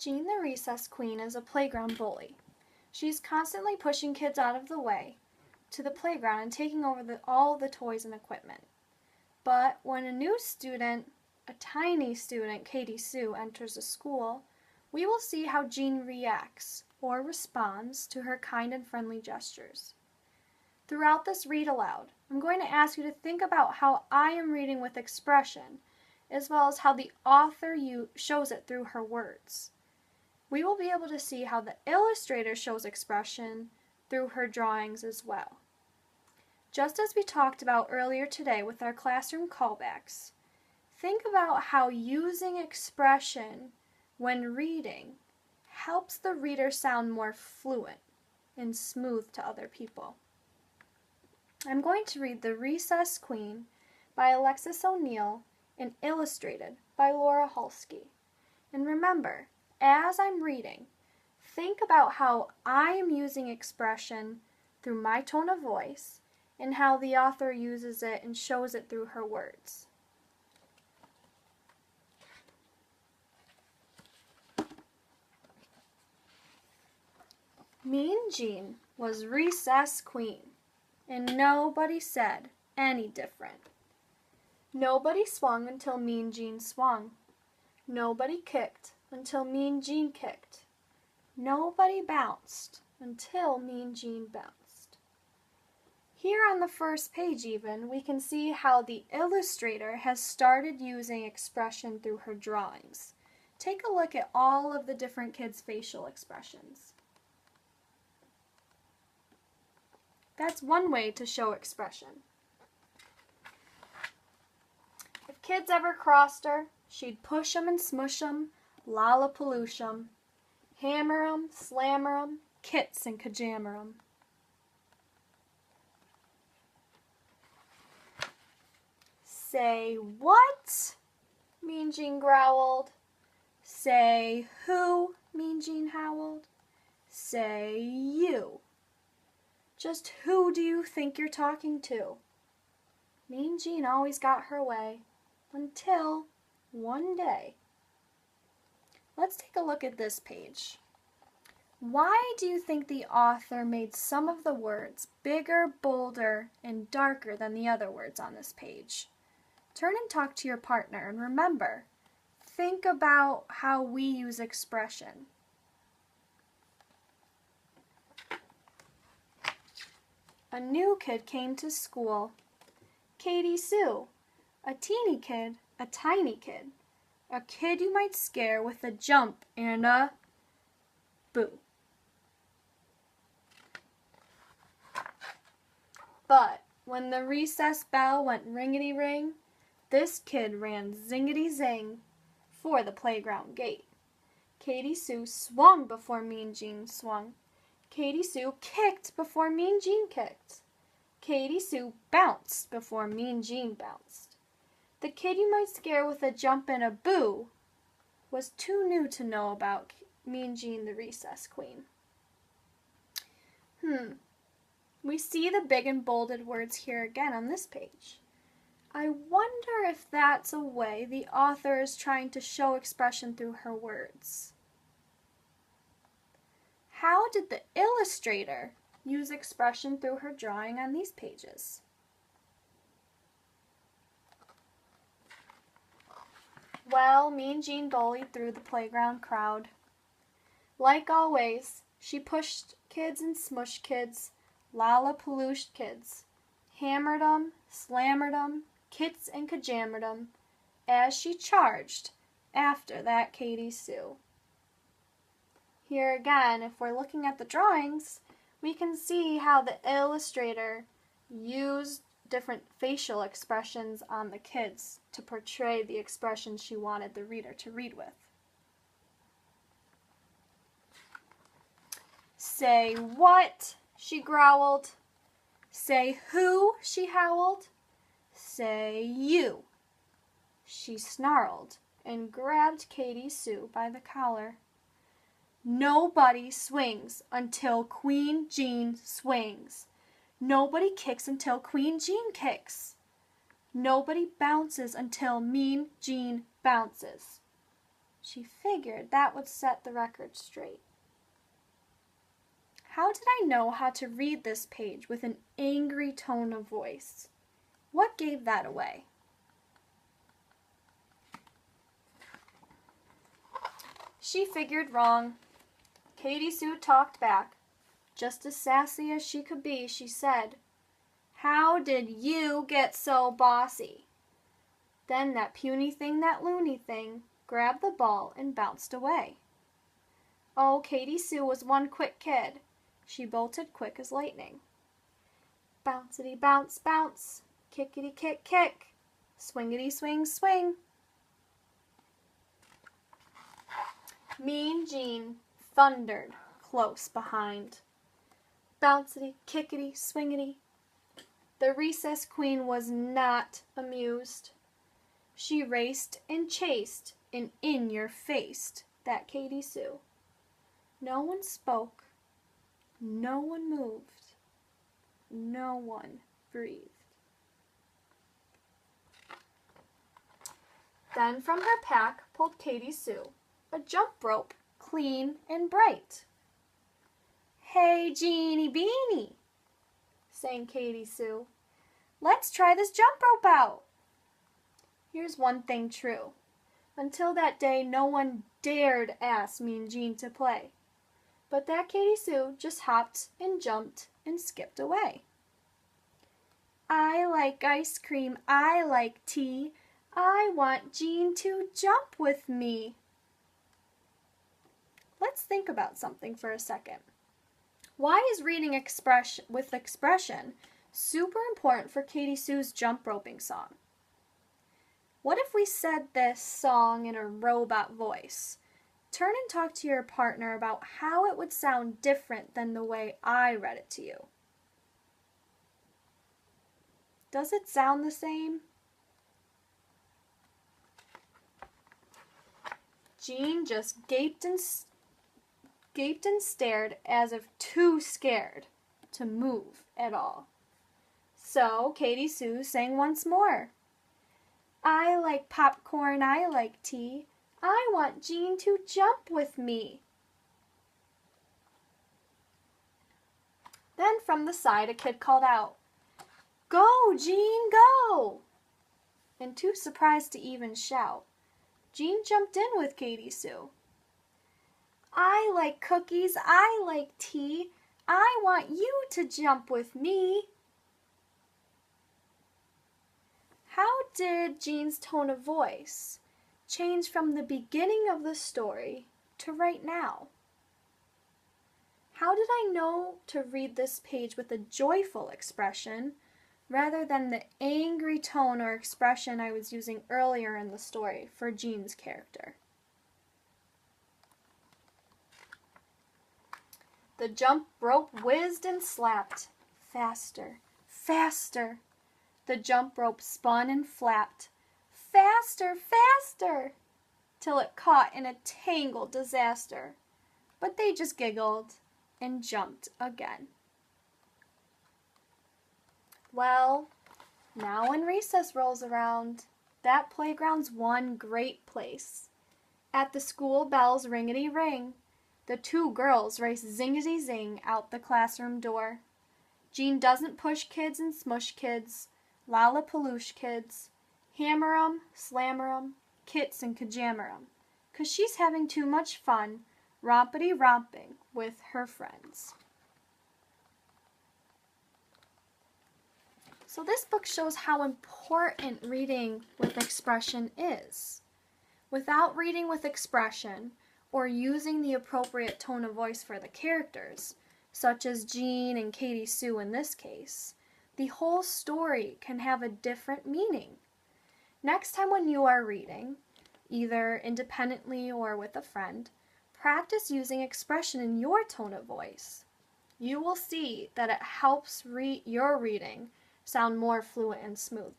Jean the Recess Queen is a playground bully. She's constantly pushing kids out of the way to the playground and taking over all the toys and equipment. But when a new student, a tiny student, Katie Sue, enters the school, we will see how Jean reacts or responds to her kind and friendly gestures. Throughout this read aloud, I'm going to ask you to think about how I am reading with expression, as well as how the author shows it through her words. We will be able to see how the illustrator shows expression through her drawings as well. Just as we talked about earlier today with our classroom callbacks, think about how using expression when reading helps the reader sound more fluent and smooth to other people. I'm going to read The Recess Queen by Alexis O'Neill and illustrated by Laura Halsky. And remember, as I'm reading, think about how I am using expression through my tone of voice and how the author uses it and shows it through her words. Mean Jean was Recess Queen, and nobody said any different. Nobody swung until Mean Jean swung. Nobody kicked until Mean Jean kicked. Nobody bounced until Mean Jean bounced. Here on the first page even, we can see how the illustrator has started using expression through her drawings. Take a look at all of the different kids' facial expressions. That's one way to show expression. If kids ever crossed her, she'd push 'em and smush 'em, lollapaloosh 'em, hammer 'em, slammer 'em, kits and kajammer 'em. Say what? Mean Jean growled. Say who? Mean Jean howled. Say you. Just who do you think you're talking to? Mean Jean always got her way, until one day. Let's take a look at this page. Why do you think the author made some of the words bigger, bolder, and darker than the other words on this page? Turn and talk to your partner, and remember, think about how we use expression. A new kid came to school. Katie Sue, a teeny kid, a tiny kid, a kid you might scare with a jump and a boo. But when the recess bell went ringety-ring, this kid ran zingety-zing for the playground gate. Katie Sue swung before Mean Jean swung. Katie Sue kicked before Mean Jean kicked. Katie Sue bounced before Mean Jean bounced. The kid you might scare with a jump and a boo was too new to know about Mean Jean the Recess Queen. We see the big and bolded words here again on this page. I wonder if that's a way the author is trying to show expression through her words. How did the illustrator use expression through her drawing on these pages? Well, Mean Jean bullied through the playground crowd. Like always, she pushed kids and smushed kids, lollapalooshed kids, hammered 'em, slammered 'em, kits and kajammered 'em, as she charged after that Katie Sue. Here again, if we're looking at the drawings, we can see how the illustrator used different facial expressions on the kids to portray the expression she wanted the reader to read with. Say what? She growled. Say who? She howled. Say you. She snarled and grabbed Katie Sue by the collar. Nobody swings until Queen Jean swings. Nobody kicks until Queen Jean kicks. Nobody bounces until Mean Jean bounces. She figured that would set the record straight. How did I know how to read this page with an angry tone of voice? What gave that away? She figured wrong. Katie Sue talked back. Just as sassy as she could be, she said, "How did you get so bossy?" Then that puny thing, that loony thing, grabbed the ball and bounced away. Oh, Katie Sue was one quick kid. She bolted quick as lightning. Bouncity bounce bounce, kickity kick kick, swingity swing swing. Mean Jean thundered close behind. Bouncity kickity swingity. The recess queen was not amused. She raced and chased and in-your-faced that Katie Sue. No one spoke. No one moved. No one breathed. Then from her pack pulled Katie Sue, a jump rope, clean and bright. "Hey, Jeanie Beanie," sang Katie Sue. "Let's try this jump rope out." Here's one thing true. Until that day, no one dared ask Mean Jean to play. But that Katie Sue just hopped and jumped and skipped away. "I like ice cream, I like tea, I want Jean to jump with me." Let's think about something for a second. Why is reading with expression super important for Katie Sue's jump roping song? What if we said this song in a robot voice? Turn and talk to your partner about how it would sound different than the way I read it to you. Does it sound the same? Jean just gaped and stared as if too scared to move at all. So Katie Sue sang once more. "I like popcorn, I like tea, I want Jean to jump with me." Then from the side a kid called out, "Go, Jean, go!" And too surprised to even shout, Jean jumped in with Katie Sue. "I like cookies, I like tea, I want you to jump with me." How did Jean's tone of voice change from the beginning of the story to right now? How did I know to read this page with a joyful expression rather than the angry tone or expression I was using earlier in the story for Jean's character? The jump rope whizzed and slapped. Faster, faster. The jump rope spun and flapped. Faster, faster, till it caught in a tangled disaster. But they just giggled and jumped again. Well, now when recess rolls around, that playground's one great place. At the school bells ringety ring, the two girls race zingety zing out the classroom door. Jean doesn't push kids and smush kids, lollapaloosh kids, hammer 'em, slammer 'em, kits and kajammer 'em, 'cause she's having too much fun rompity romping with her friends. So this book shows how important reading with expression is. Without reading with expression, or using the appropriate tone of voice for the characters, such as Jean and Katie Sue in this case, the whole story can have a different meaning. Next time when you are reading, either independently or with a friend, practice using expression in your tone of voice. You will see that it helps your reading sound more fluent and smooth.